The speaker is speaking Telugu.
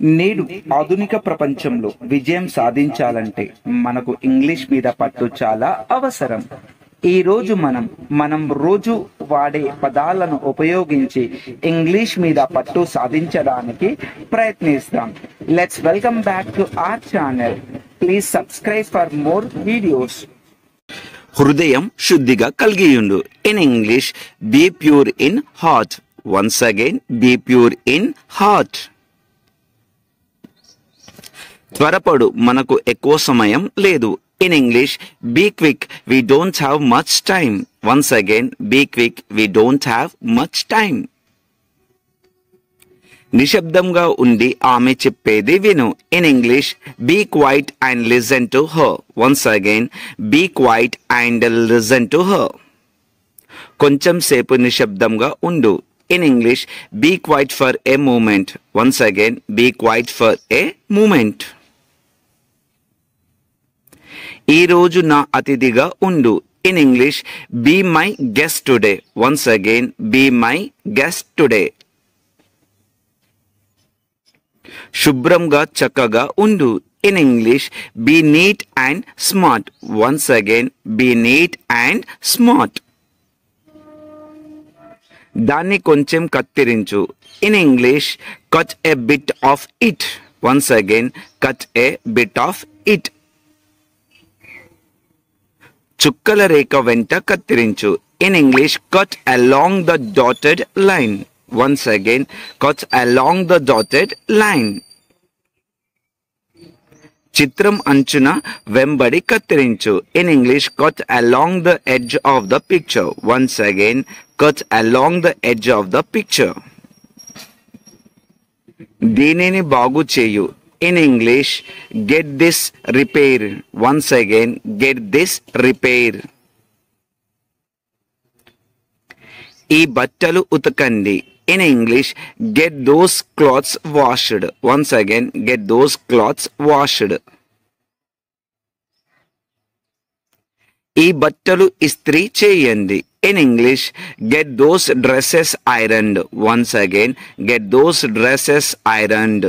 నేడు ఆధునిక ప్రపంచంలో విజయం సాధించాలంటే మనకు ఇంగ్లీష్ మీద పట్టు చాలా అవసరం. ఈ రోజు మనం రోజు వాడే పదాలను ఉపయోగించి ఇంగ్లీష్ మీద పట్టు సాధించడానికి ప్రయత్నిస్తాం. Let's welcome back to our channel. Please subscribe for more videos. హృదయం శుద్ధిగా కలిగియుండు. In English, be pure in heart. Once again, be pure in heart. త్వరపడు, మనకు ఎక్కువ సమయం లేదు. In English, be quick, we don't have much time. Once again, be quick, we don't have much time. నిశ్శబ్దంగా ఉండి ఆమె చెప్పేది విను. In English, be quiet and listen to her. Once again, be quiet and listen to her. కొంచెం సేపు నిశ్శబ్దంగా ఉండు. In English, be quiet for a moment. Once again, be quiet for a moment. ఈ రోజు నా అతిథిగా ఉండు. In English, be my guest today. Once again, be my guest today. శుభ్రంగా చక్కగా ఉండు. In English, be neat and smart. Once again, be neat and smart. దాన్ని కొంచెం కత్తిరించు. In English, cut a bit off it. Once again, cut a bit off it. చుక్కల రేఖ వెంట కత్తిరించు. In English, cut along the dotted line. Once again, cut along the dotted line. చిత్రం అంచున వెంబడి కత్తిరించు. In English, cut along the edge of the picture. Once again, cut along the edge of the picture. దీనిని బాగు చేయు. In English, get this repair. Once again, get this repair. ఈ బట్టలు ఉతకండి. In English, get those clothes washed. Once again, get those clothes washed. ఈ బట్టలు ఇస్త్రీ చేయండి. In English, get those dresses ironed. Once again, get those dresses ironed.